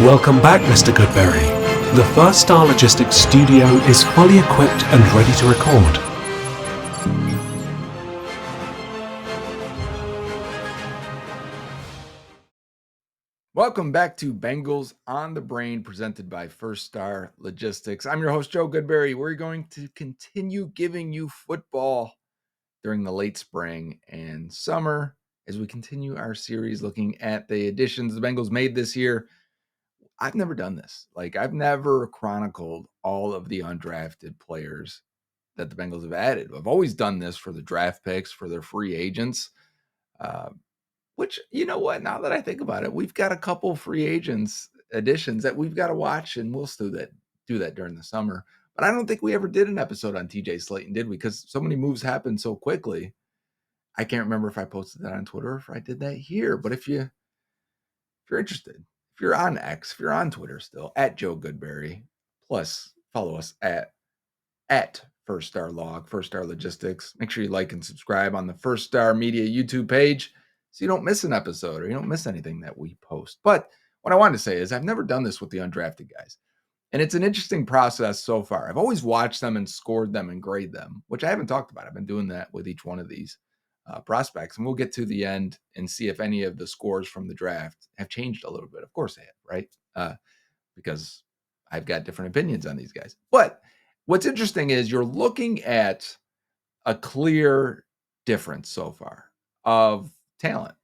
Welcome back, Mr. Goodberry. The First Star Logistics studio is fully equipped and ready to record. Welcome back to Bengals On The Brain, presented by First Star Logistics. I'm your host, Joe Goodberry. We're going to continue giving you football during the late spring and summer as we continue our series looking at the additions the Bengals made this year. I've never done this. I've never chronicled all of the undrafted players that the Bengals have added. I've always done this for the draft picks, for their free agents. Which, you know what? Now that I think about it, we've got a couple free agents additions that we've got to watch, and we'll do that during the summer. But I don't think we ever did an episode on TJ Slayton, did we? Because so many moves happened so quickly. I can't remember if I posted that on Twitter or if I did that here. But if you're interested, if you're on X, if you're on Twitter still, at Joe Goodberry, plus follow us at First Star Log, First Star Logistics. Make sure you like and subscribe on the First Star Media YouTube page so you don't miss an episode or you don't miss anything that we post. But what I wanted to say is I've never done this with the undrafted guys. And it's an interesting process so far. I've always watched them and scored them and grade them, which I haven't talked about. I've been doing that with each one of these prospects. And we'll get to the end and see if any of the scores from the draft have changed a little bit. Of course they have, right? Because I've got different opinions on these guys. But what's interesting is you're looking at a clear difference so far of talent.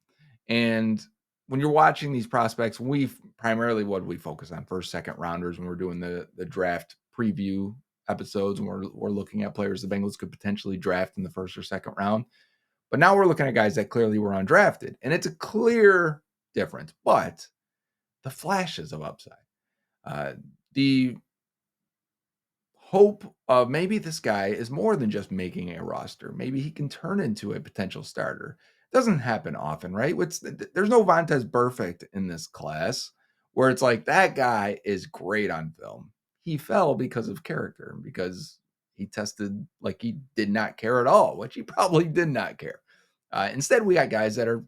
And when you're watching these prospects, we primarily what we focus on first, second rounders when we're doing the draft preview episodes and we're looking at players the Bengals could potentially draft in the first or second round. But now we're looking at guys that clearly were undrafted. And it's a clear difference, but the flashes of upside, the hope of maybe this guy is more than just making a roster. Maybe he can turn into a potential starter. Doesn't happen often, right? There's no Vontaze Burfict in this class where it's like that guy is great on film. He fell because of character, because he tested like he did not care at all, which he probably did not care. Instead, we got guys that are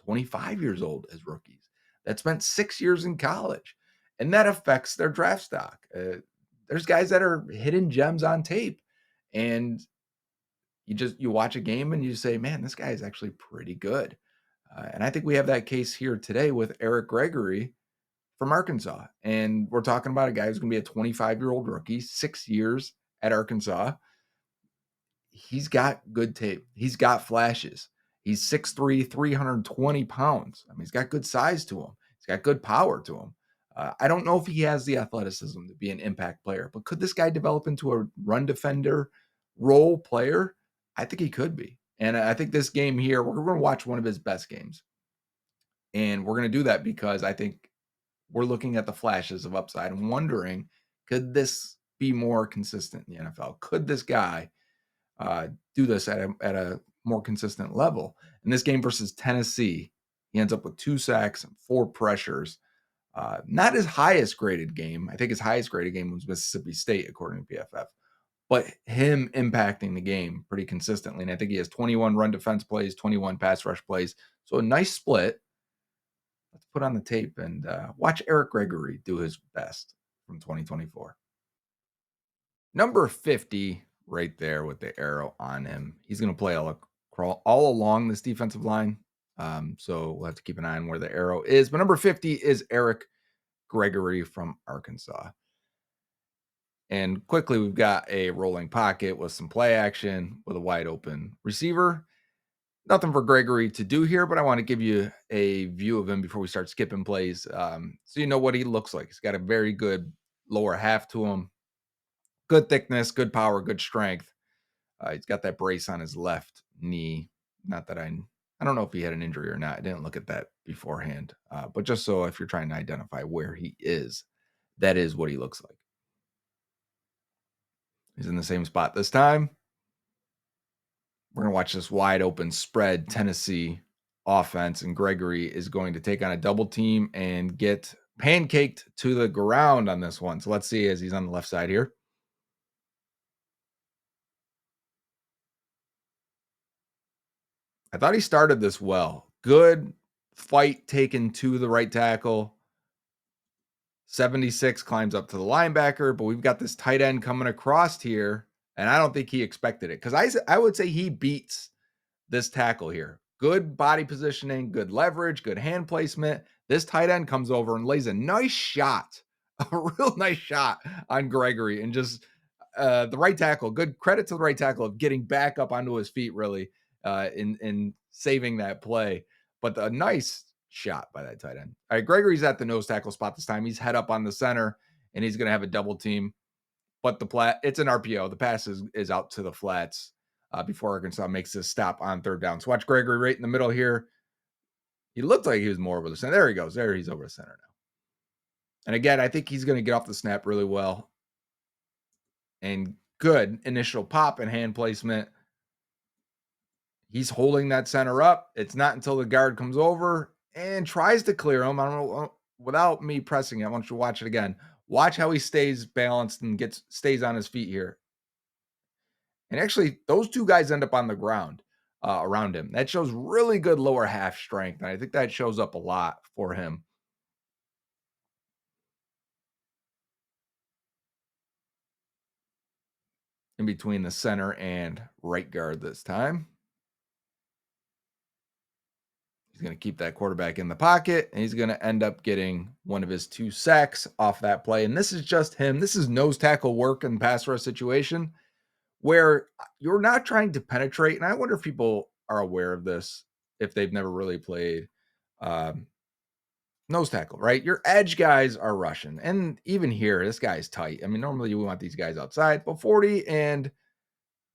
25 years old as rookies that spent 6 years in college, and that affects their draft stock. There's guys that are hidden gems on tape, and you watch a game and you say, man, this guy is actually pretty good. And I think we have that case here today with Eric Gregory from Arkansas. And we're talking about a guy who's going to be a 25-year-old rookie, 6 years at Arkansas. He's got good tape. He's got flashes. He's 6'3", 320 pounds. I mean, he's got good size to him. He's got good power to him. I don't know if he has the athleticism to be an impact player, but could this guy develop into a run defender role player? I think he could be. And I think this game here, we're going to watch one of his best games. And we're going to do that because I think we're looking at the flashes of upside and wondering, could this be more consistent in the NFL? Could this guy do this at a more consistent level? In this game versus Tennessee, he ends up with 2 sacks and 4 pressures. Not his highest graded game. I think his highest graded game was Mississippi State, according to PFF. But him impacting the game pretty consistently. And I think he has 21 run defense plays, 21 pass rush plays. So a nice split. Let's put on the tape and watch Eric Gregory do his best from 2024. Number 50 right there with the arrow on him. He's going to play all along this defensive line. So we'll have to keep an eye on where the arrow is. But number 50 is Eric Gregory from Arkansas. And quickly, we've got a rolling pocket with some play action with a wide open receiver. Nothing for Gregory to do here, but I want to give you a view of him before we start skipping plays, so you know what he looks like. He's got a very good lower half to him. Good thickness, good power, good strength. He's got that brace on his left knee. Not that I don't know if he had an injury or not. I didn't look at that beforehand. But just so if you're trying to identify where he is, that is what he looks like. He's in the same spot this time. We're going to watch this wide open spread Tennessee offense, and Gregory is going to take on a double team and get pancaked to the ground on this one. So let's see as he's on the left side here. I thought he started this well. Good fight taken to the right tackle. 76 climbs up to the linebacker, but we've got this tight end coming across here, and I don't think he expected it because I would say he beats this tackle here. Good body positioning, good leverage, good hand placement. This tight end comes over and lays a nice shot, a real nice shot on Gregory, and just the right tackle. Good credit to the right tackle of getting back up onto his feet, really, in saving that play. But a nice shot by that tight end. All right, Gregory's at the nose tackle spot this time. He's head up on the center, and he's going to have a double team. But it's an RPO. The pass is out to the flats before Arkansas makes this stop on third down. So watch Gregory right in the middle here. He looked like he was more over the center. There he goes. There he's over the center now. And again, I think he's going to get off the snap really well. And good initial pop and hand placement. He's holding that center up. It's not until the guard comes over and tries to clear him. I don't know, without me pressing it. I want you to watch it again. Watch how he stays balanced and stays on his feet here. And actually, those two guys end up on the ground around him. That shows really good lower half strength. And I think that shows up a lot for him. In between the center and right guard this time. He's going to keep that quarterback in the pocket, and he's going to end up getting one of his 2 sacks off that play. And this is just him. This is nose tackle work in pass rush situation where you're not trying to penetrate. And I wonder if people are aware of this if they've never really played nose tackle, right? Your edge guys are rushing. And even here, this guy's tight. I mean, normally we want these guys outside, but 40 and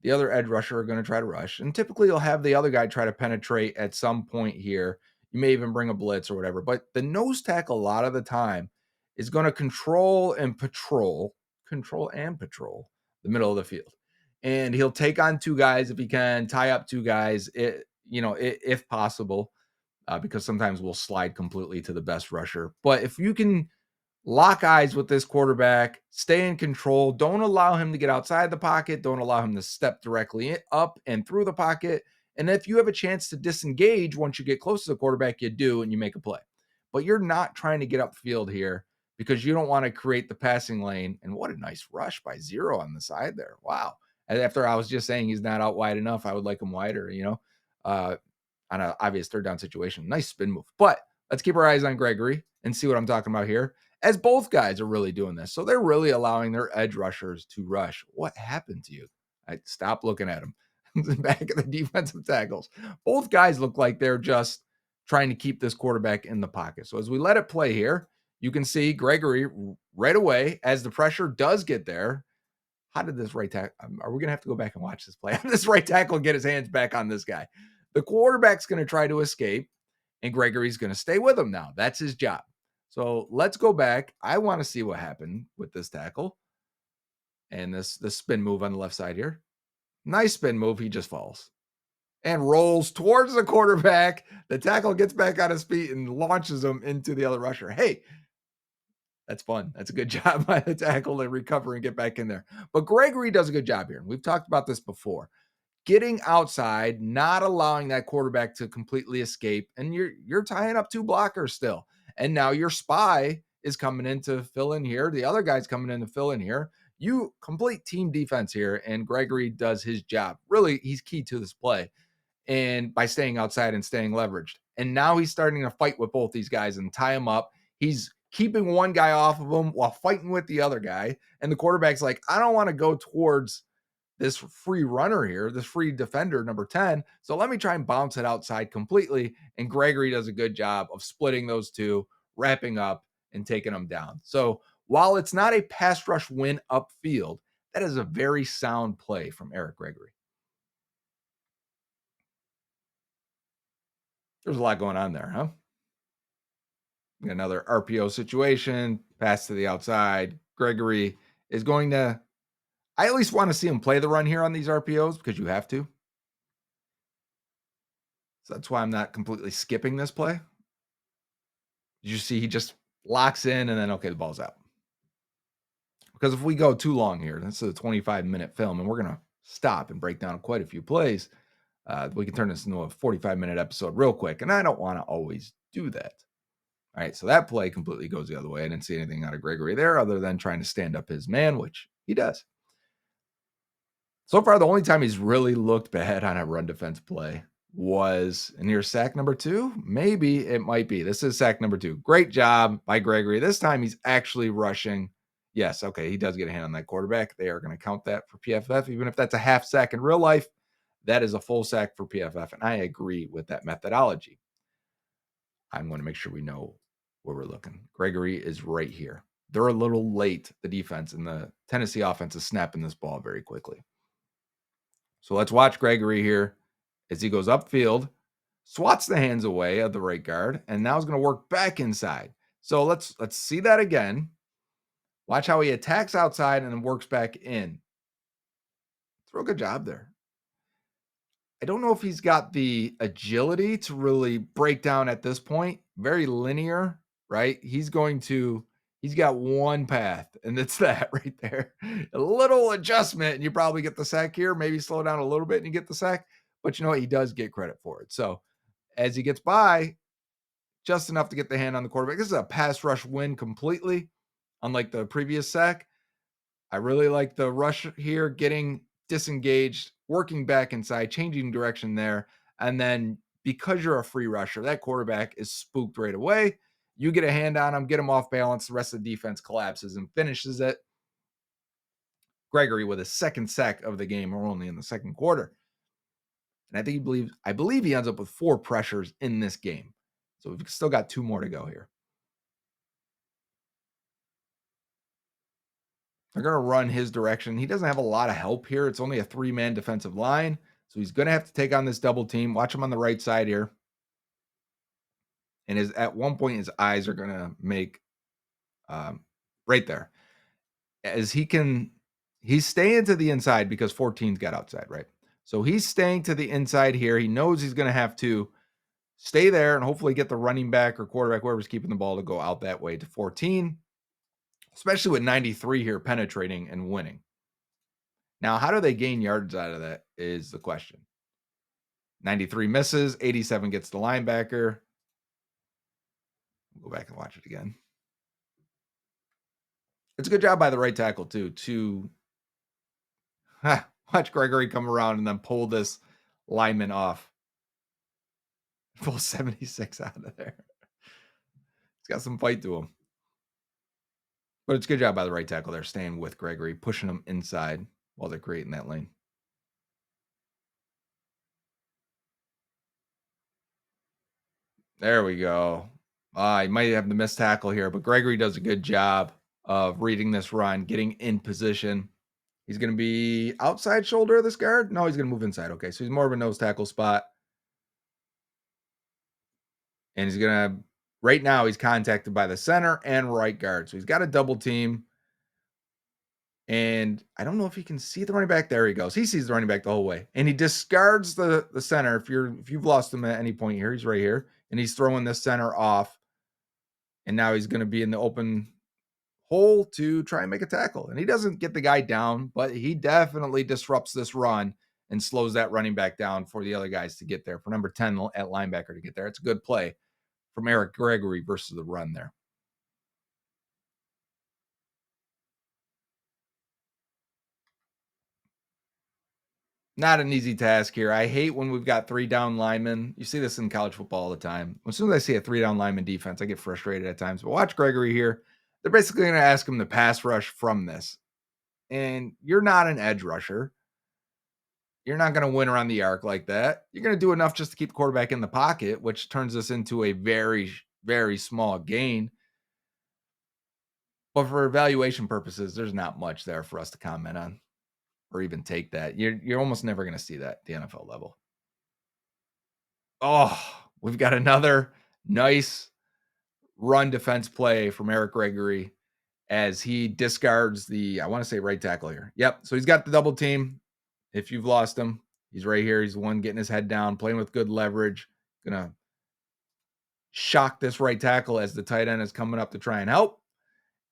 the other edge rusher are going to try to rush. And typically you'll have the other guy try to penetrate at some point here. You may even bring a blitz or whatever. But the nose tackle a lot of the time is going to control and patrol the middle of the field. And he'll take on 2 guys if he can, tie up 2 guys, if possible, because sometimes we'll slide completely to the best rusher. But if you can lock eyes with this quarterback, stay in control. Don't allow him to get outside the pocket. Don't allow him to step directly up and through the pocket. And if you have a chance to disengage once you get close to the quarterback, you do, and you make a play. But you're not trying to get upfield here because you don't want to create the passing lane. And what a nice rush by Zero on the side there. Wow. And after I was just saying he's not out wide enough, I would like him wider, on an obvious third down situation. Nice spin move. But let's keep our eyes on Gregory and see what I'm talking about here, as both guys are really doing this. So they're really allowing their edge rushers to rush. What happened to you? I stop looking at them. Back at the defensive tackles. Both guys look like they're just trying to keep this quarterback in the pocket. So as we let it play here, you can see Gregory right away as the pressure does get there. How did this right tackle? Are we going to have to go back and watch this play? How did this right tackle get his hands back on this guy? The quarterback's going to try to escape, and Gregory's going to stay with him now. That's his job. So let's go back. I want to see what happened with this tackle and this spin move on the left side here. Nice spin move. He just falls and rolls towards the quarterback. The tackle gets back on his feet and launches him into the other rusher. Hey, that's fun. That's a good job by the tackle to recover and get back in there. But Gregory does a good job here. We've talked about this before. Getting outside, not allowing that quarterback to completely escape, and you're tying up 2 blockers still. And now your spy is coming in to fill in here. The other guy's coming in to fill in here. You complete team defense here, and Gregory does his job. Really, he's key to this play, and by staying outside and staying leveraged. And now he's starting to fight with both these guys and tie them up. He's keeping one guy off of him while fighting with the other guy. And the quarterback's like, I don't want to go towards this free runner here, this free defender, number 10. So let me try and bounce it outside completely. And Gregory does a good job of splitting those 2, wrapping up and taking them down. So while it's not a pass rush win upfield, that is a very sound play from Eric Gregory. There's a lot going on there, huh? Another RPO situation, pass to the outside. Gregory is going to, I at least want to see him play the run here on these RPOs because you have to. So that's why I'm not completely skipping this play. Did you see he just locks in and then, okay, the ball's out. Because if we go too long here, this is a 25-minute film, and we're going to stop and break down quite a few plays. We can turn this into a 45-minute episode real quick, and I don't want to always do that. All right, so that play completely goes the other way. I didn't see anything out of Gregory there other than trying to stand up his man, which he does. So far, the only time he's really looked bad on a run defense play was near sack number 2. Maybe it might be. This is sack number 2. Great job by Gregory. This time he's actually rushing. Yes, okay, he does get a hand on that quarterback. They are going to count that for PFF, even if that's a half sack in real life. That is a full sack for PFF, and I agree with that methodology. I'm going to make sure we know where we're looking. Gregory is right here. They're a little late, the defense, and the Tennessee offense is snapping this ball very quickly. So let's watch Gregory here as he goes upfield, swats the hands away of the right guard, and now is going to work back inside. So let's see that again. Watch how he attacks outside and then works back in. It's a real good job there. I don't know if he's got the agility to really break down at this point. Very linear, right? He's got one path, and it's that right there. A little adjustment, and you probably get the sack here. Maybe slow down a little bit and you get the sack. But you know what? He does get credit for it. So as he gets by, just enough to get the hand on the quarterback. This is a pass rush win completely, unlike the previous sack. I really like the rush here, getting disengaged, working back inside, changing direction there. And then because you're a free rusher, that quarterback is spooked right away. You get a hand on him, get him off balance. The rest of the defense collapses and finishes it. Gregory with his second sack of the game. We're only in the second quarter. And I believe he ends up with 4 pressures in this game. So we've still got 2 more to go here. They're going to run his direction. He doesn't have a lot of help here. It's only a 3-man defensive line. So he's going to have to take on this double team. Watch him on the right side here. And at one point, his eyes are going to make right there. As he's staying to the inside because 14's got outside, right? So he's staying to the inside here. He knows he's going to have to stay there and hopefully get the running back or quarterback, whoever's keeping the ball, to go out that way to 14, especially with 93 here penetrating and winning. Now, how do they gain yards out of that is the question. 93 misses, 87 gets the linebacker. We'll go back and watch it again. It's a good job by the right tackle, too, to watch Gregory come around and then pull this lineman off. Pull 76 out of there. He's got some fight to him. But it's a good job by the right tackle there, staying with Gregory, pushing him inside while they're creating that lane. There we go. He might have the missed tackle here, but Gregory does a good job of reading this run, getting in position. He's going to be outside shoulder of this guard. No, he's going to move inside. Okay, so he's more of a nose tackle spot. And he's going to, right now, he's contacted by the center and right guard. So he's got a double team. And I don't know if he can see the running back. There he goes. He sees the running back the whole way. And he discards the center. If you've lost him at any point here, he's right here. And he's throwing the center off. And now he's going to be in the open hole to try and make a tackle. And he doesn't get the guy down, but he definitely disrupts this run and slows that running back down for the other guys to get there, for number 10 at linebacker to get there. It's a good play from Eric Gregory versus the run there. Not an easy task here. I hate when we've got 3 down linemen. You see this in college football all the time. As soon as I see a 3 down lineman defense, I get frustrated at times. But watch Gregory here. They're basically going to ask him to pass rush from this. And you're not an edge rusher. You're not going to win around the arc like that. You're going to do enough just to keep the quarterback in the pocket, which turns this into a very, very small gain. But for evaluation purposes, there's not much there for us to comment on or even take that. You're almost never going to see that at the NFL level. Oh, we've got another nice run defense play from Eric Gregory as he discards the, I want to say, right tackle here. Yep. So he's got the double team. If you've lost him, he's right here. He's the one getting his head down, playing with good leverage. Gonna shock this right tackle as the tight end is coming up to try and help.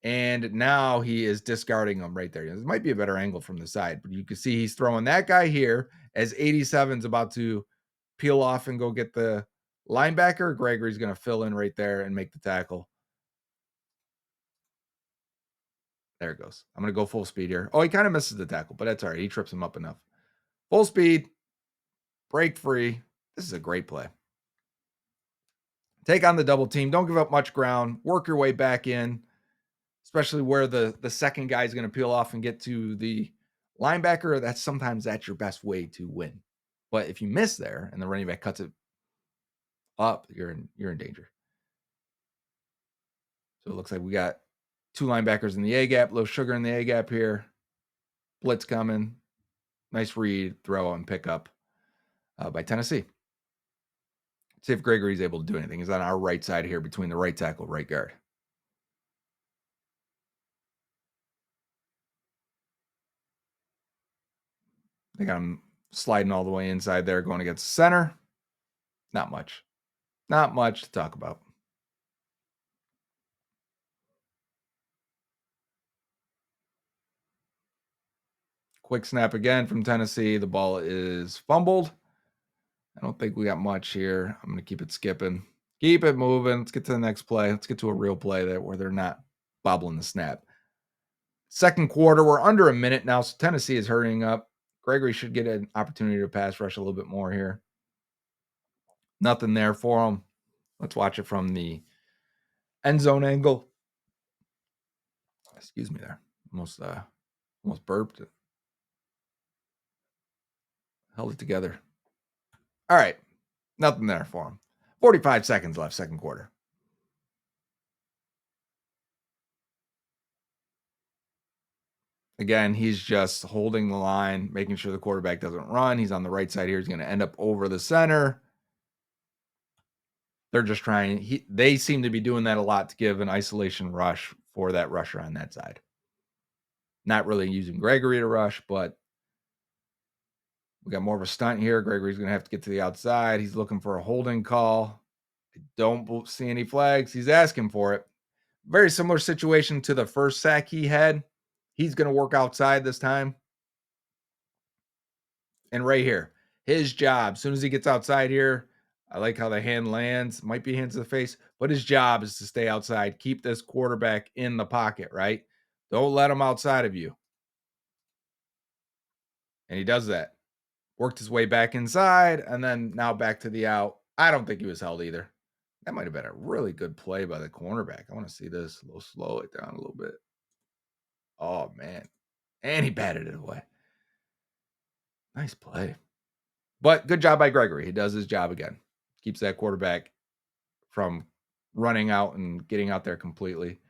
And now he is discarding him right there. This might be a better angle from the side, but you can see he's throwing that guy here as 87's about to peel off and go get the Linebacker, Gregory's going to fill in right there and make the tackle. There it goes. I'm going to go full speed here. Oh, he kind of misses the tackle, but that's all right. He trips him up enough. Full speed, break free. This is a great play. Take on the double team. Don't give up much ground. Work your way back in, especially where the second guy is going to peel off and get to the linebacker. That's your best way to win. But if you miss there and the running back cuts it up, you're in danger. So it looks like we got two linebackers in the A gap, little sugar in the A gap here. Blitz coming. Nice read, throw, and pick up by Tennessee. See if Gregory's able to do anything. He's on our right side here between the right tackle, right guard. They got him sliding all the way inside there, going against the center. Not much. Not much to talk about. Quick snap again from Tennessee. The ball is fumbled. I don't think we got much here. I'm going to keep it skipping. Keep it moving. Let's get to the next play. Let's get to a real play there where they're not bobbling the snap. Second quarter, we're under a minute now, so Tennessee is hurrying up. Gregory should get an opportunity to pass rush a little bit more here. Nothing there for him. Let's watch it from the end zone angle. Excuse me there. Almost burped. Held it together. All right. Nothing there for him. 45 seconds left, second quarter. Again, he's just holding the line, making sure the quarterback doesn't run. He's on the right side here. He's going to end up over the center. They're just trying. They seem to be doing that a lot to give an isolation rush for that rusher on that side. Not really using Gregory to rush, but we got more of a stunt here. Gregory's going to have to get to the outside. He's looking for a holding call. I don't see any flags. He's asking for it. Very similar situation to the first sack he had. He's going to work outside this time. And right here, his job, as soon as he gets outside here, I like how the hand lands. Might be hands to the face, but his job is to stay outside. Keep this quarterback in the pocket, right? Don't let him outside of you. And he does that. Worked his way back inside, and then now back to the out. I don't think he was held either. That might have been a really good play by the cornerback. I want to see this. A little slow it down a little bit. Oh, man. And he batted it away. Nice play. But good job by Gregory. He does his job again. Keeps that quarterback from running out and getting out there completely.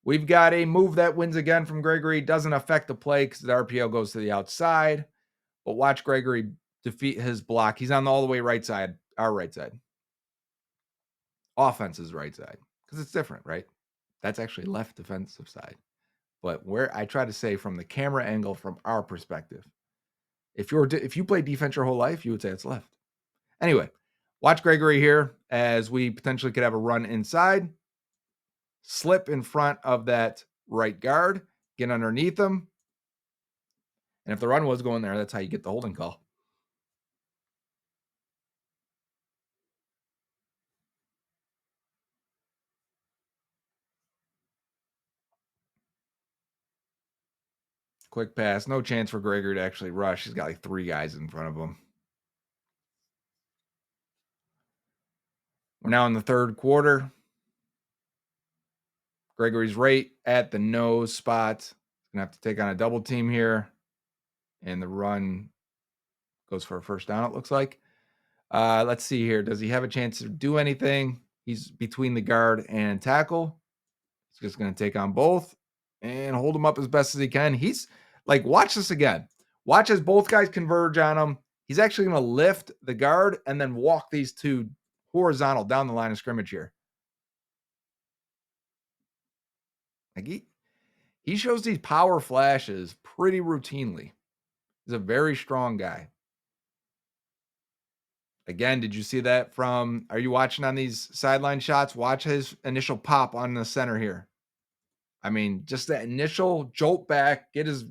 We've got a move that wins again from Gregory. Doesn't affect the play because the RPO goes to the outside. But watch Gregory defeat his block. He's on all the way right side, our right side. Offense's right side. Because it's different, right? That's actually left defensive side. But where I try to say from the camera angle, from our perspective, if you play defense your whole life, you would say it's left. Anyway, watch Gregory here as we potentially could have a run inside, slip in front of that right guard, get underneath him. And if the run was going there, that's how you get the holding call. Quick pass. No chance for Gregory to actually rush. He's got like three guys in front of him. We're now in the third quarter. Gregory's right at the nose spot. He's going to have to take on a double team here. And the run goes for a first down, it looks like. Let's see here. Does he have a chance to do anything? He's between the guard and tackle. He's just going to take on both and hold him up as best as he can. He's like, watch this again. Watch as both guys converge on him. He's actually going to lift the guard and then walk these two horizontal down the line of scrimmage here. Like he shows these power flashes pretty routinely. He's a very strong guy. Again, did you see that are you watching on these sideline shots? Watch his initial pop on the center here. I mean, just that initial jolt back, get his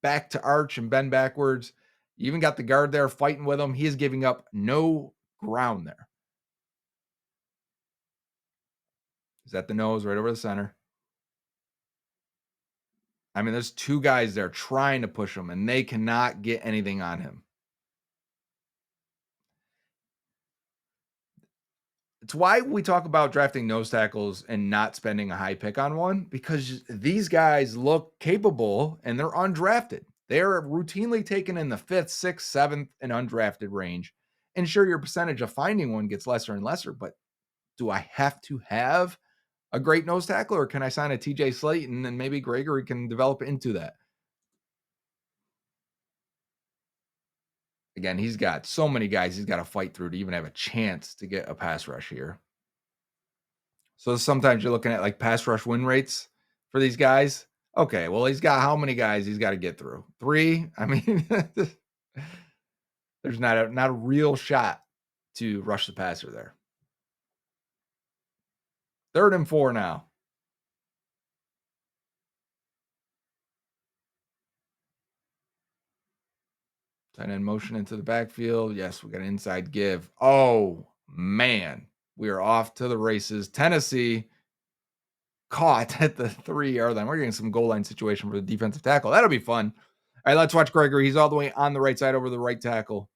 back to arch and bend backwards. You even got the guard there fighting with him. He is giving up no ground there. He's at the nose, right over the center. I mean, there's 2 guys there trying to push him, and they cannot get anything on him. It's why we talk about drafting nose tackles and not spending a high pick on one, because these guys look capable and they're undrafted. They're routinely taken in the 5th, 6th, 7th, and undrafted range. And sure, your percentage of finding one gets lesser and lesser, but do I have to have a great nose tackle, or can I sign a TJ Slayton and maybe Gregory can develop into that? Again, he's got so many guys he's got to fight through to even have a chance to get a pass rush here. So sometimes you're looking at like pass rush win rates for these guys. Okay, well, he's got how many guys he's got to get through? 3? I mean, there's not a real shot to rush the passer there. 3rd and 4 now. Tight end motion into the backfield. Yes, we got an inside give. Oh, man. We are off to the races. Tennessee caught at the 3-yard line. We're getting some goal line situation for the defensive tackle. That'll be fun. All right, let's watch Gregory. He's all the way on the right side over the right tackle.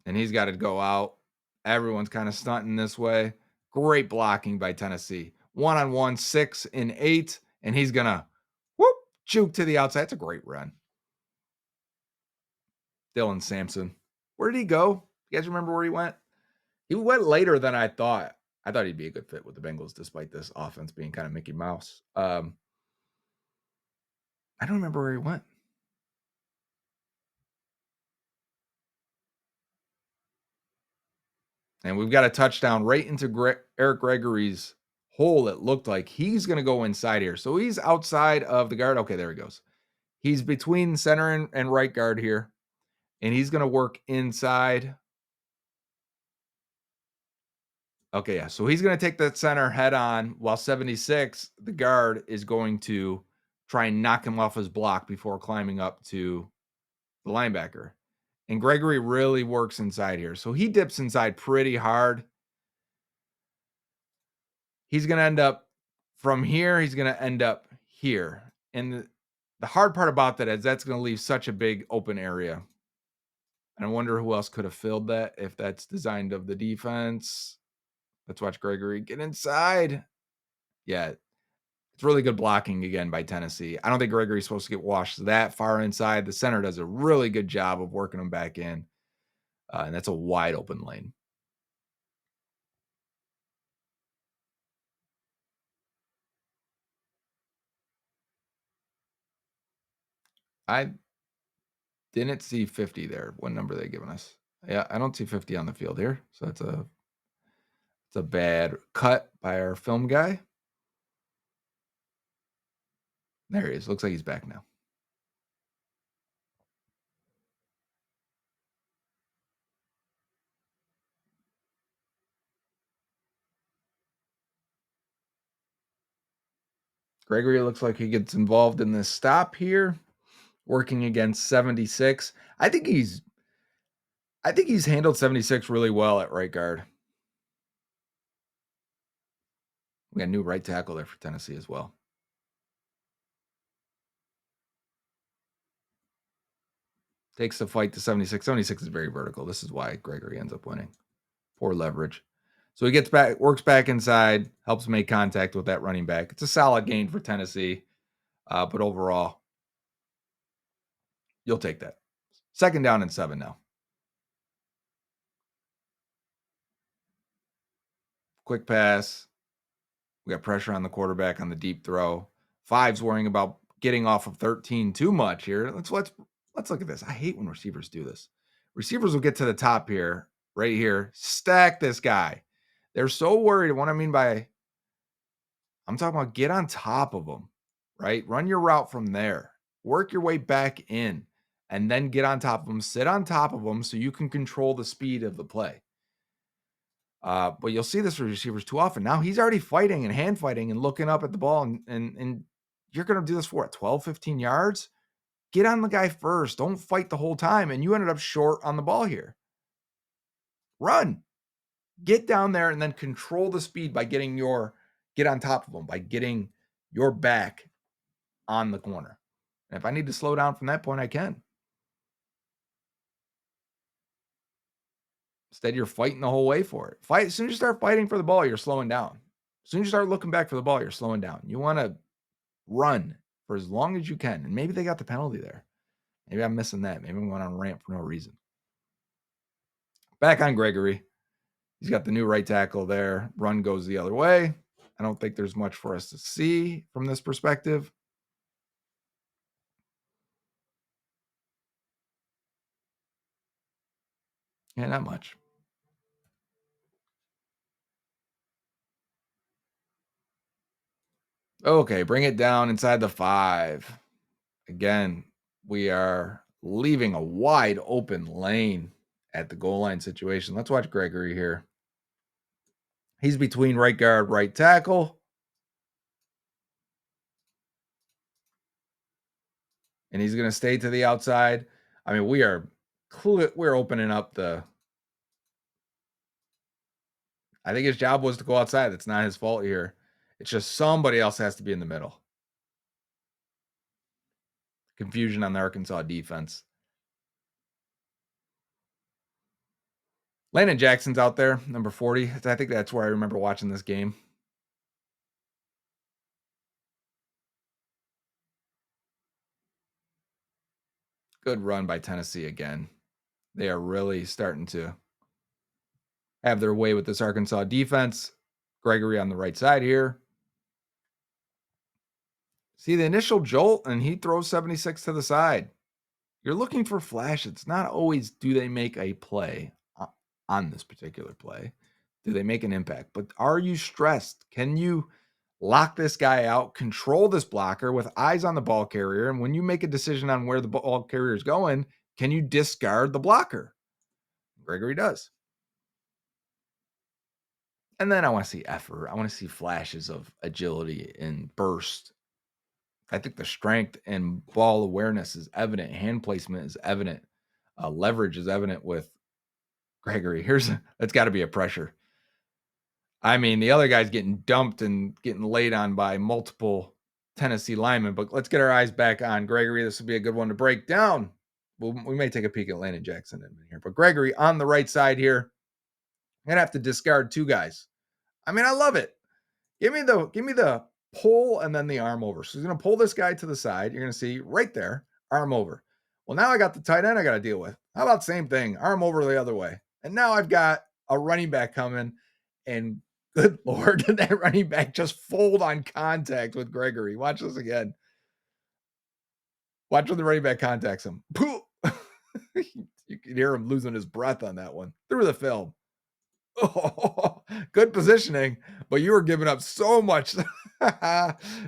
And he's got to go out. Everyone's kind of stunting this way. Great blocking by Tennessee. 1-on-1, 6 and 8. And he's going to whoop, juke to the outside. It's a great run. Dylan Sampson. Where did he go? You guys remember where he went? He went later than I thought. I thought he'd be a good fit with the Bengals, despite this offense being kind of Mickey Mouse. I don't remember where he went. And we've got a touchdown right into Eric Gregory's hole. It looked like he's going to go inside here. So he's outside of the guard. Okay, there he goes. He's between center and right guard here. And he's going to work inside. Okay, yeah. So he's going to take that center head on while 76, the guard, is going to try and knock him off his block before climbing up to the linebacker. And Gregory really works inside here. So he dips inside pretty hard. He's going to end up from here. He's going to end up here. And the hard part about that is that's going to leave such a big open area. And I wonder who else could have filled that if that's designed of the defense. Let's watch Gregory get inside. Yeah, it's really good blocking again by Tennessee. I don't think Gregory's supposed to get washed that far inside. The center does a really good job of working him back in. And that's a wide open lane. I didn't see 50 there. What number are they giving us? Yeah, I don't see 50 on the field here. So it's a bad cut by our film guy. There he is. Looks like he's back now. Gregory looks like he gets involved in this stop here, working against 76. I think he's handled 76 really well at right guard. We got a new right tackle there for Tennessee as well. Takes the fight to 76. 76 is very vertical. This is why Gregory ends up winning. Poor leverage. So he gets back, works back inside, helps make contact with that running back. It's a solid gain for Tennessee, but overall, you'll take that. 2nd down and 7 now. Quick pass. We got pressure on the quarterback on the deep throw. 5's worrying about getting off of 13 too much here. Let's look at this. I hate when receivers do this. Receivers will get to the top here, right here, stack this guy. They're so worried. What I mean by, I'm talking about get on top of them, right? Run your route from there. Work your way back in and then get on top of them. Sit on top of them so you can control the speed of the play. But you'll see this with receivers too often. Now he's already fighting and hand fighting and looking up at the ball. And you're going to do this for what, 12, 15 yards? Get on the guy first. Don't fight the whole time. And you ended up short on the ball here. Run. Get down there and then control the speed by get on top of them, by getting your back on the corner. And if I need to slow down from that point, I can. Instead, you're fighting the whole way for it. Fight as soon as you start fighting for the ball, you're slowing down. As soon as you start looking back for the ball, you're slowing down. You want to run for as long as you can. And maybe they got the penalty there. Maybe I'm missing that. Maybe I'm going on a rant for no reason. Back on Gregory. He's got the new right tackle there. Run goes the other way. I don't think there's much for us to see from this perspective. Yeah, not much. Okay, bring it down inside the 5. Again, we are leaving a wide open lane at the goal line situation. Let's watch Gregory here. He's between right guard, right tackle. And he's going to stay to the outside. I mean, we're opening up I think his job was to go outside. That's not his fault here. It's just somebody else has to be in the middle. Confusion on the Arkansas defense. Landon Jackson's out there, number 40. I think that's where I remember watching this game. Good run by Tennessee again. They are really starting to have their way with this Arkansas defense. Gregory on the right side here. See the initial jolt, and he throws 76 to the side. You're looking for flash. It's not always do they make a play on this particular play. Do they make an impact? But are you stressed? Can you lock this guy out, control this blocker with eyes on the ball carrier? And when you make a decision on where the ball carrier is going, can you discard the blocker? Gregory does. And then I want to see effort. I want to see flashes of agility and burst. I think the strength and ball awareness is evident. Hand placement is evident. Leverage is evident with Gregory. That's got to be a pressure. I mean, the other guy's getting dumped and getting laid on by multiple Tennessee linemen, but let's get our eyes back on Gregory. This will be a good one to break down. We may take a peek at Landon Jackson in here, but Gregory on the right side here. I'm gonna have to discard 2 guys. I mean, I love it. Give me the pull and then the arm over. So he's gonna pull this guy to the side. You're gonna see right there, arm over. Well, now I got the tight end I got to deal with. How about same thing, arm over the other way? And now I've got a running back coming, and good Lord, did that running back just fold on contact with Gregory? Watch this again. Watch when the running back contacts him. You can hear him losing his breath on that one through the film. Oh, good positioning, but you were giving up so much.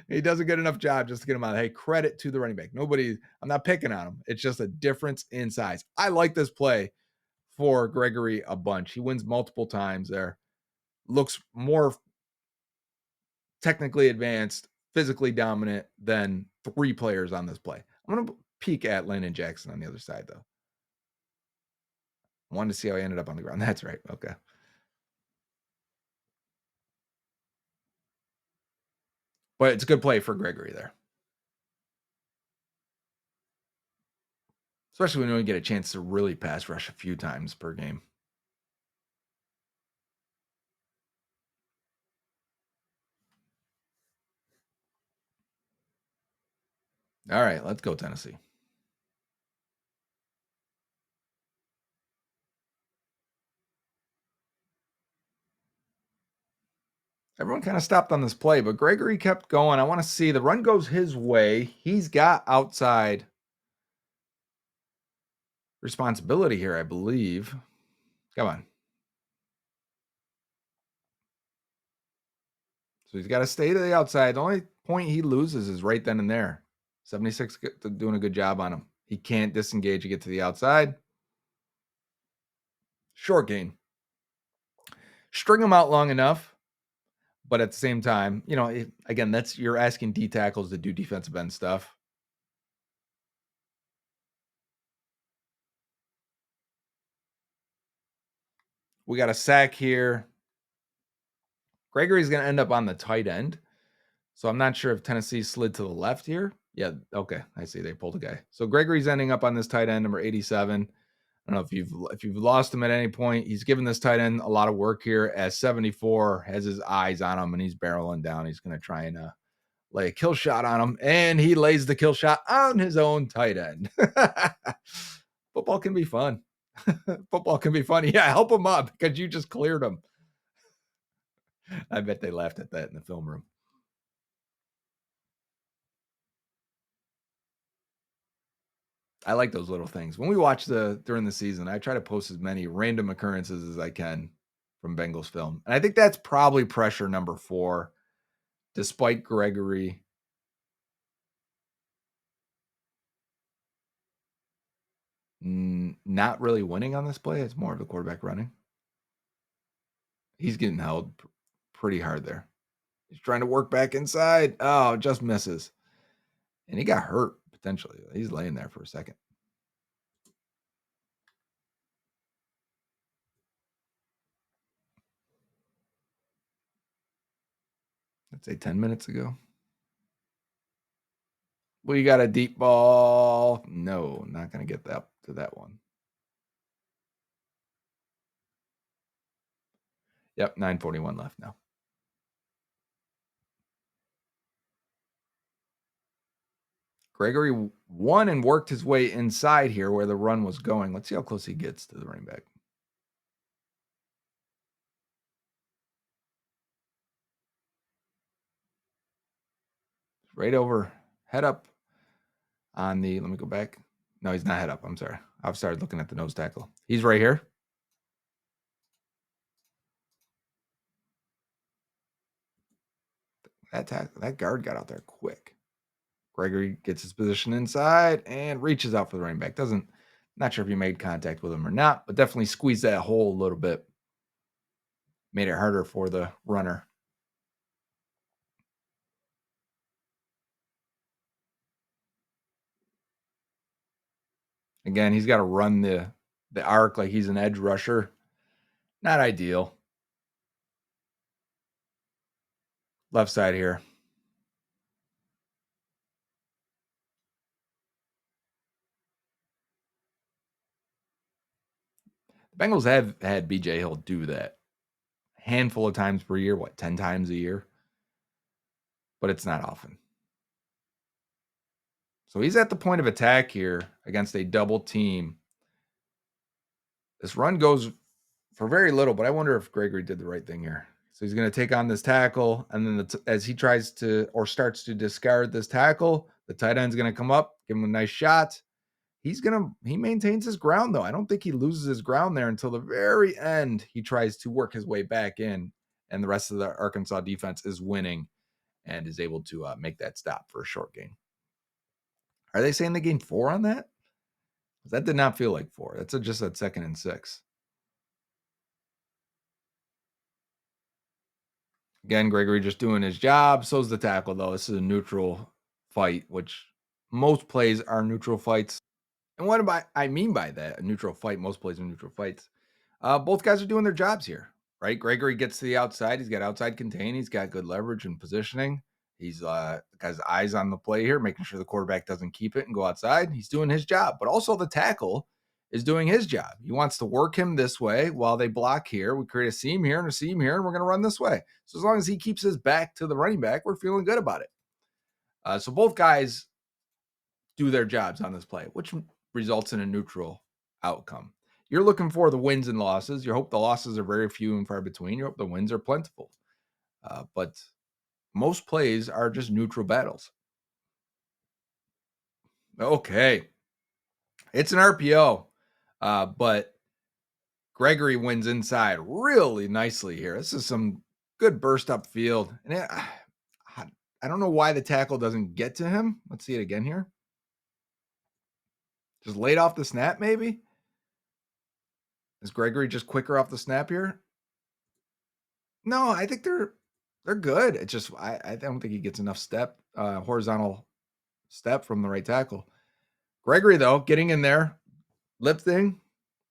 He does a good enough job just to get him out. Hey, credit to the running back. I'm not picking on him. It's just a difference in size. I like this play for Gregory a bunch. He wins multiple times there. Looks more technically advanced, physically dominant than 3 players on this play. I'm going to peek at Landon Jackson on the other side, though. I wanted to see how he ended up on the ground. That's right. Okay. But it's a good play for Gregory there. Especially when we get a chance to really pass rush a few times per game. All right, let's go Tennessee. Everyone kind of stopped on this play, but Gregory kept going. I want to see the run goes his way. He's got outside responsibility here, I believe. Come on. So he's got to stay to the outside. The only point he loses is right then and there. 76 doing a good job on him. He can't disengage to get to the outside. Short gain. String him out long enough, but at the same time, again, you're asking D tackles to do defensive end stuff. We got a sack here. Gregory's going to end up on the tight end. So I'm not sure if Tennessee slid to the left here. Yeah, okay. I see they pulled a guy. So Gregory's ending up on this tight end, number 87. I don't know if you've lost him at any point. He's given this tight end a lot of work here as 74 has his eyes on him and he's barreling down. He's going to try and lay a kill shot on him, and he lays the kill shot on his own tight end. Football can be fun. Football can be funny. Yeah, help him up because you just cleared him. I bet they laughed at that in the film room. I like those little things. When we watch during the season, I try to post as many random occurrences as I can from Bengals film. And I think that's probably pressure number 4, despite Gregory. Not really winning on this play. It's more of the quarterback running. He's getting held pretty hard there. He's trying to work back inside. Oh, just misses. And he got hurt, potentially. He's laying there for a second. I'd say 10 minutes ago. We got a deep ball. No, not going to get that to that one. Yep, 9:41 left now. Gregory won and worked his way inside here where the run was going. Let's see how close he gets to the running back. Right over, head up on the, let me go back. No, he's not head up. I'm sorry. I've started looking at the nose tackle. He's right here. That guard got out there quick. Gregory gets his position inside and reaches out for the running back. Not sure if he made contact with him or not, but definitely squeezed that hole a little bit. Made it harder for the runner. Again, he's got to run the arc like he's an edge rusher. Not ideal. Left side here. The Bengals have had BJ Hill do that a handful of times per year, 10 times a year? But it's not often. So he's at the point of attack here against a double team. This run goes for very little, but I wonder if Gregory did the right thing here. So he's going to take on this tackle, and then as he tries to or starts to discard this tackle, the tight end's going to come up, give him a nice shot. He maintains his ground, though. I don't think he loses his ground there until the very end. He tries to work his way back in, and the rest of the Arkansas defense is winning and is able to make that stop for a short gain. Are they saying they gained 4 on that? That did not feel like 4. That's just a 2nd and 6. Again, Gregory just doing his job. So's the tackle, though. This is a neutral fight, which most plays are neutral fights. And what I mean by that, a neutral fight, most plays are neutral fights. Both guys are doing their jobs here, right? Gregory gets to the outside. He's got outside contain. He's got good leverage and positioning. He's got his eyes on the play here, making sure the quarterback doesn't keep it and go outside. He's doing his job. But also the tackle is doing his job. He wants to work him this way while they block here. We create a seam here and a seam here, and we're going to run this way. So as long as he keeps his back to the running back, we're feeling good about it. So both guys do their jobs on this play, which results in a neutral outcome. You're looking for the wins and losses. You hope the losses are very few and far between. You hope the wins are plentiful. But most plays are just neutral battles. Okay. It's an RPO, but Gregory wins inside really nicely here. This is some good burst up field. And I don't know why the tackle doesn't get to him. Let's see it again here. Just laid off the snap, maybe? Is Gregory just quicker off the snap here? No, I think they're good. It's just I don't think he gets enough horizontal step from the right tackle. Gregory, though, getting in there, lifting,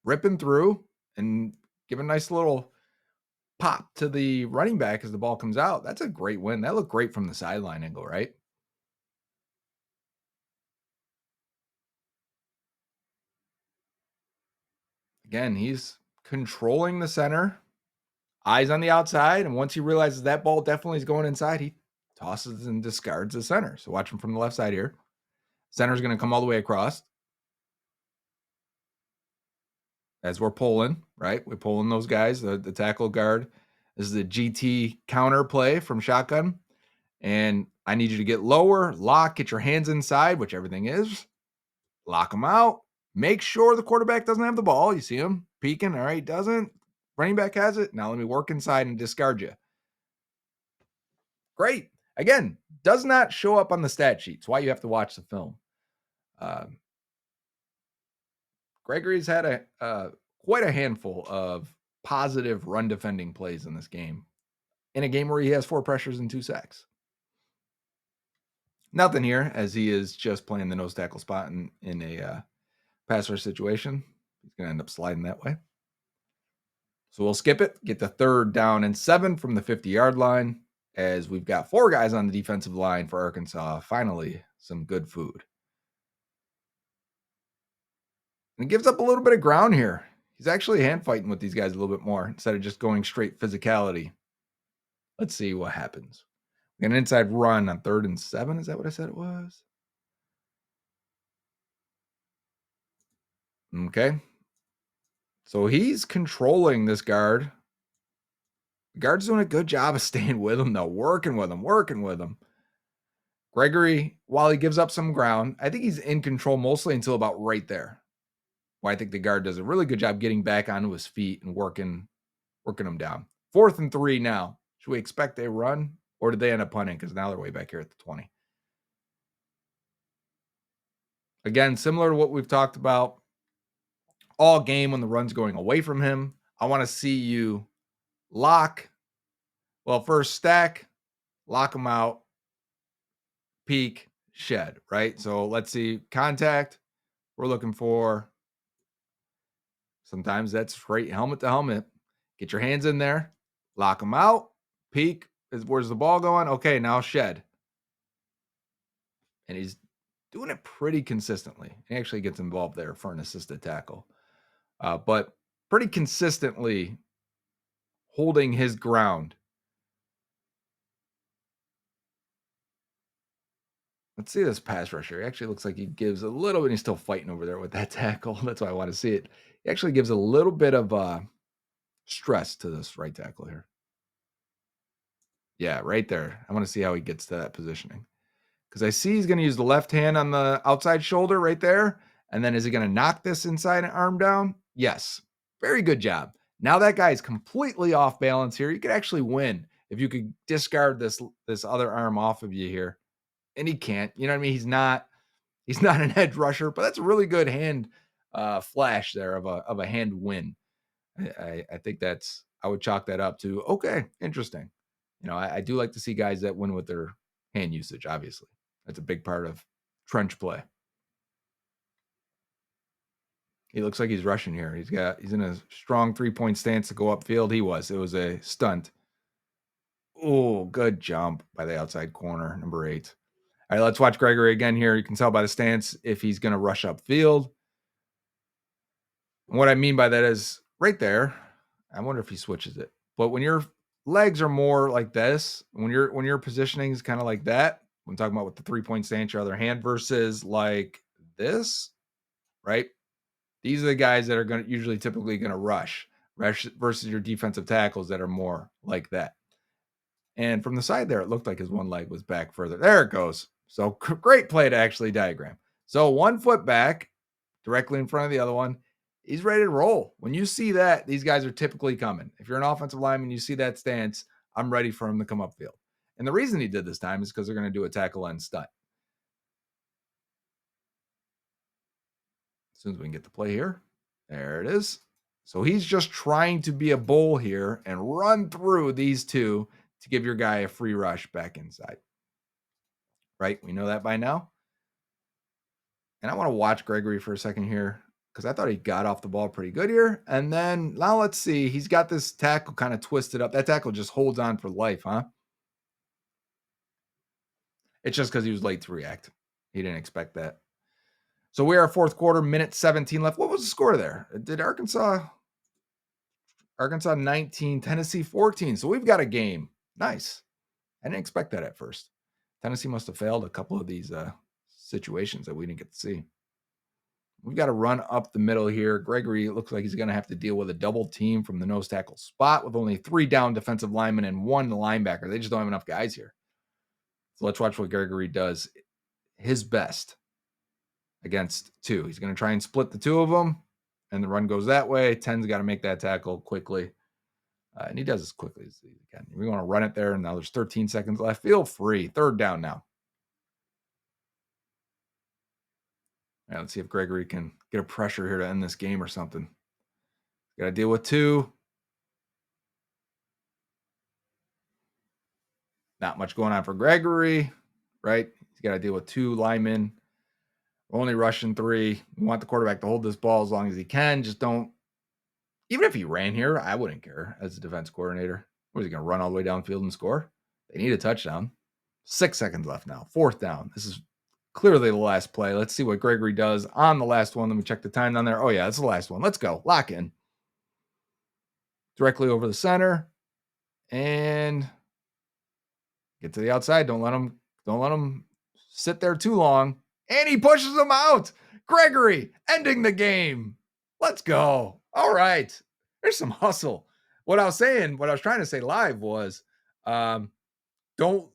ripping through, and give a nice little pop to the running back as the ball comes out. That's a great win. That looked great from the sideline angle, right? Again, he's controlling the center, eyes on the outside, and once he realizes that ball definitely is going inside, he tosses and discards the center. So watch him from the left side here. Center's going to come all the way across as we're pulling, right? We're pulling those guys, the tackle guard. This is the GT counter play from shotgun. And I need you to get lower, lock, get your hands inside, which everything is. Lock them out. Make sure the quarterback doesn't have the ball. You see him peeking. All right, doesn't. Running back has it. Now let me work inside and discard you. Great. Again, does not show up on the stat sheet. It's why you have to watch the film. Gregory's had quite a handful of positive run defending plays in this game. In a game where he has 4 pressures and 2 sacks. Nothing here, as he is just playing the nose tackle spot in a pass rush situation. He's going to end up sliding that way. So we'll skip it, get the 3rd down and 7 from the 50-yard line, as we've got 4 guys on the defensive line for Arkansas. Finally, some good food. And he gives up a little bit of ground here. He's actually hand fighting with these guys a little bit more instead of just going straight physicality. Let's see what happens. We got an inside run on 3rd and 7. Is that what I said it was? Okay. So he's controlling this guard. The guard's doing a good job of staying with him, though. Working with him. Gregory, while he gives up some ground, I think he's in control mostly until about right there. Where I think the guard does a really good job getting back onto his feet and working him down. 4th and 3 now. Should we expect a run? Or did they end up punting? Because now they're way back here at the 20. Again, similar to what we've talked about all game when the run's going away from him. I want to see you lock. Well, first stack, lock them out, peek, shed, right? So let's see contact. We're looking for, sometimes that's straight helmet to helmet. Get your hands in there, lock them out, peek. Where's the ball going? Okay, now shed. And he's doing it pretty consistently. He actually gets involved there for an assisted tackle. But pretty consistently holding his ground. Let's see this pass rusher. He actually looks like he gives a little bit. He's still fighting over there with that tackle. That's why I want to see it. He actually gives a little bit of stress to this right tackle here. Yeah, right there. I want to see how he gets to that positioning. Because I see he's going to use the left hand on the outside shoulder right there. And then is he going to knock this inside arm down? Yes. Very good job. Now that guy is completely off balance here. You could actually win if you could discard this other arm off of you here. And he can't. You know what I mean? He's not an edge rusher, but that's a really good hand flash there of a hand win. I think I would chalk that up to, okay, interesting. You know, I do like to see guys that win with their hand usage, obviously. That's a big part of trench play. He looks like he's rushing here. He's in a strong 3-point stance to go upfield. It was a stunt. Oh, good jump by the outside corner, number 8. All right, let's watch Gregory again here. You can tell by the stance if he's going to rush upfield. And what I mean by that is right there. I wonder if he switches it. But when your legs are more like this, when your positioning is kind of like that, when talking about with the 3-point stance, your other hand versus like this, right? These are the guys that are usually typically going to rush versus your defensive tackles that are more like that. And from the side there, it looked like his one leg was back further. There it goes. So great play to actually diagram. So 1 foot back, directly in front of the other one. He's ready to roll. When you see that, these guys are typically coming. If you're an offensive lineman, you see that stance, I'm ready for him to come upfield. And the reason he did this time is because they're going to do a tackle end stunt. As soon as we can get the play here. There it is. So he's just trying to be a bull here and run through these two to give your guy a free rush back inside. Right? We know that by now. And I want to watch Gregory for a second here. because I thought he got off the ball pretty good here. And then now let's see. He's got this tackle kind of twisted up. That tackle just holds on for life, huh? It's just because he was late to react. He didn't expect that. So we are fourth quarter, minute 17 left. What was the score there? Did Arkansas 19, Tennessee 14. So we've got a game. Nice. I didn't expect that at first. Tennessee must have failed a couple of these situations that we didn't get to see. We've got to run up the middle here. Gregory, it looks like he's going to have to deal with a double team from the nose tackle spot with only 3 down defensive linemen and 1 linebacker. They just don't have enough guys here. So let's watch what Gregory does his best against 2. He's going to try and split the 2 of them, and the run goes that way. 10's got to make that tackle quickly. And he does as quickly as he can. We want to run it there, and now there's 13 seconds left. Feel free. 3rd down now. All right, let's see if Gregory can get a pressure here to end this game or something. Got to deal with 2. Not much going on for Gregory, right? He's got to deal with 2 linemen. We're only rushing 3. We want the quarterback to hold this ball as long as he can. Just don't. Even if he ran here, I wouldn't care as a defense coordinator. What is he going to run all the way downfield and score? They need a touchdown. 6 seconds left now. 4th down. This is clearly the last play. Let's see what Gregory does on the last one. Let me check the time down there. Oh, yeah, that's the last one. Let's go. Lock in. Directly over the center. And get to the outside. Don't let him sit there too long. And he pushes him out. Gregory ending the game. Let's go. All right. There's some hustle. What I was trying to say live was don't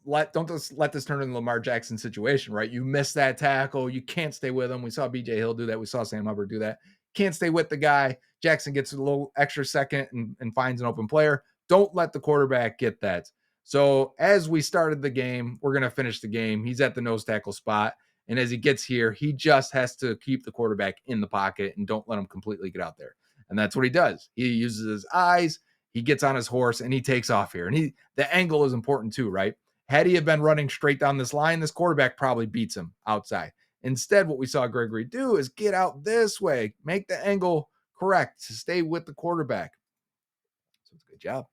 just let this turn into the Lamar Jackson situation, right? You miss that tackle. You can't stay with him. We saw BJ Hill do that. We saw Sam Hubbard do that. Can't stay with the guy. Jackson gets a little extra second and finds an open player. Don't let the quarterback get that. So as we started the game, we're going to finish the game. He's at the nose tackle spot. And as he gets here, he just has to keep the quarterback in the pocket and don't let him completely get out there. And that's what he does. He uses his eyes. He gets on his horse and he takes off here. And the angle is important too, right? Had he have been running straight down this line, this quarterback probably beats him outside. Instead, what we saw Gregory do is get out this way, make the angle correct to stay with the quarterback. So it's a good job.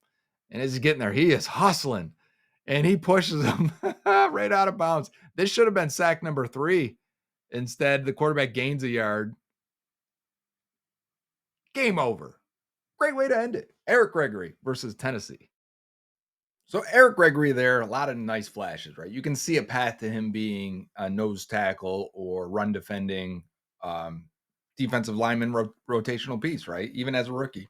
And as he's getting there, he is hustling and he pushes him right out of bounds. This should have been sack number 3. Instead, the quarterback gains a yard. Game over. Great way to end it. Eric Gregory versus Tennessee. So Eric Gregory there, a lot of nice flashes, right? You can see a path to him being a nose tackle or run defending defensive lineman rotational piece, right? Even as a rookie.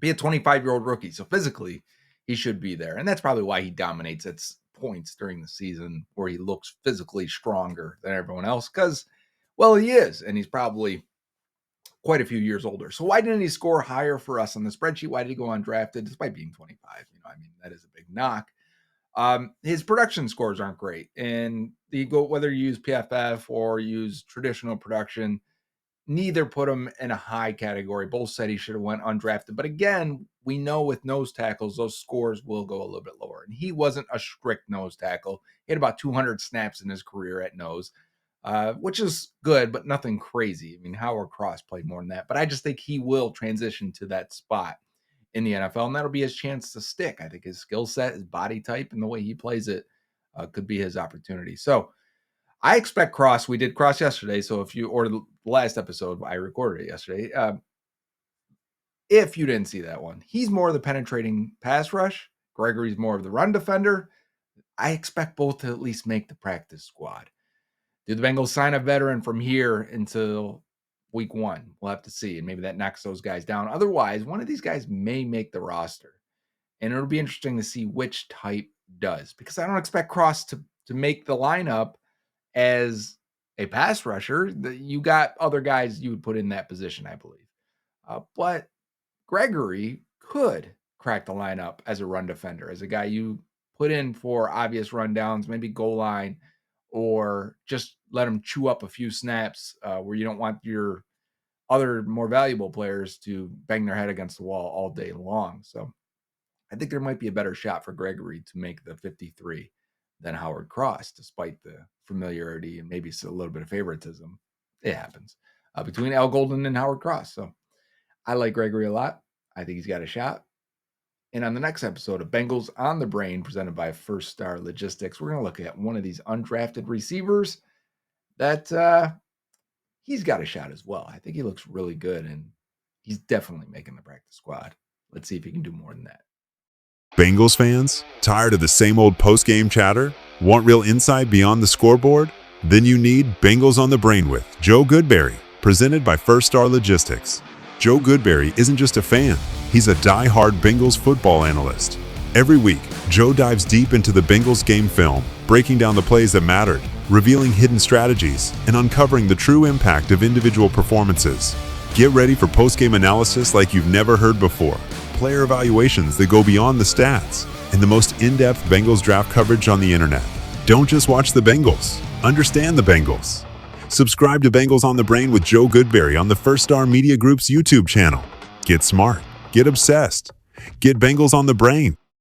Be a 25-year-old rookie. So physically, he should be there. And that's probably why he dominates at points during the season where he looks physically stronger than everyone else because, well, he is. And he's probably quite a few years older. So why didn't he score higher for us on the spreadsheet? Why did he go undrafted despite being 25? That is a big knock. His production scores aren't great. And whether you use PFF or use traditional production, neither put him in a high category. Both said he should have went undrafted. But again, we know with nose tackles, those scores will go a little bit lower. And he wasn't a strict nose tackle. He had about 200 snaps in his career at nose, which is good, but nothing crazy. Howard Cross played more than that. But I just think he will transition to that spot in the NFL, and that'll be his chance to stick. I think his skill set, his body type, and the way he plays it could be his opportunity. So I expect Cross. We did Cross yesterday. So if you ordered the last episode, I recorded it yesterday. If you didn't see that one, he's more of the penetrating pass rush. Gregory's more of the run defender. I expect both to at least make the practice squad. Do the Bengals sign a veteran from here until week 1? We'll have to see. And maybe that knocks those guys down. Otherwise, one of these guys may make the roster. And it'll be interesting to see which type does. Because I don't expect Cross to make the lineup as a pass rusher. You got other guys you would put in that position, I believe. But Gregory could crack the lineup as a run defender, as a guy you put in for obvious rundowns, maybe goal line, or just let him chew up a few snaps where you don't want your other more valuable players to bang their head against the wall all day long. So I think there might be a better shot for Gregory to make the 53 than Howard Cross, despite the familiarity and maybe a little bit of favoritism. It happens. between Al Golden and Howard Cross. So I like Gregory a lot. I think he's got a shot. And on the next episode of Bengals on the Brain, presented by First Star Logistics, we're going to look at one of these undrafted receivers that he's got a shot as well. I think he looks really good, and he's definitely making the practice squad. Let's see if he can do more than that. Bengals fans, tired of the same old post-game chatter? Want real insight beyond the scoreboard? Then you need Bengals on the Brain with Joe Goodberry, presented by First Star Logistics. Joe Goodberry isn't just a fan, he's a die-hard Bengals football analyst. Every week, Joe dives deep into the Bengals game film, breaking down the plays that mattered, revealing hidden strategies, and uncovering the true impact of individual performances. Get ready for post-game analysis like you've never heard before, player evaluations that go beyond the stats, and the most in-depth Bengals draft coverage on the internet. Don't just watch the Bengals, understand the Bengals. Subscribe to Bengals on the Brain with Joe Goodberry on the First Star Media Group's YouTube channel. Get smart, get obsessed, get Bengals on the Brain.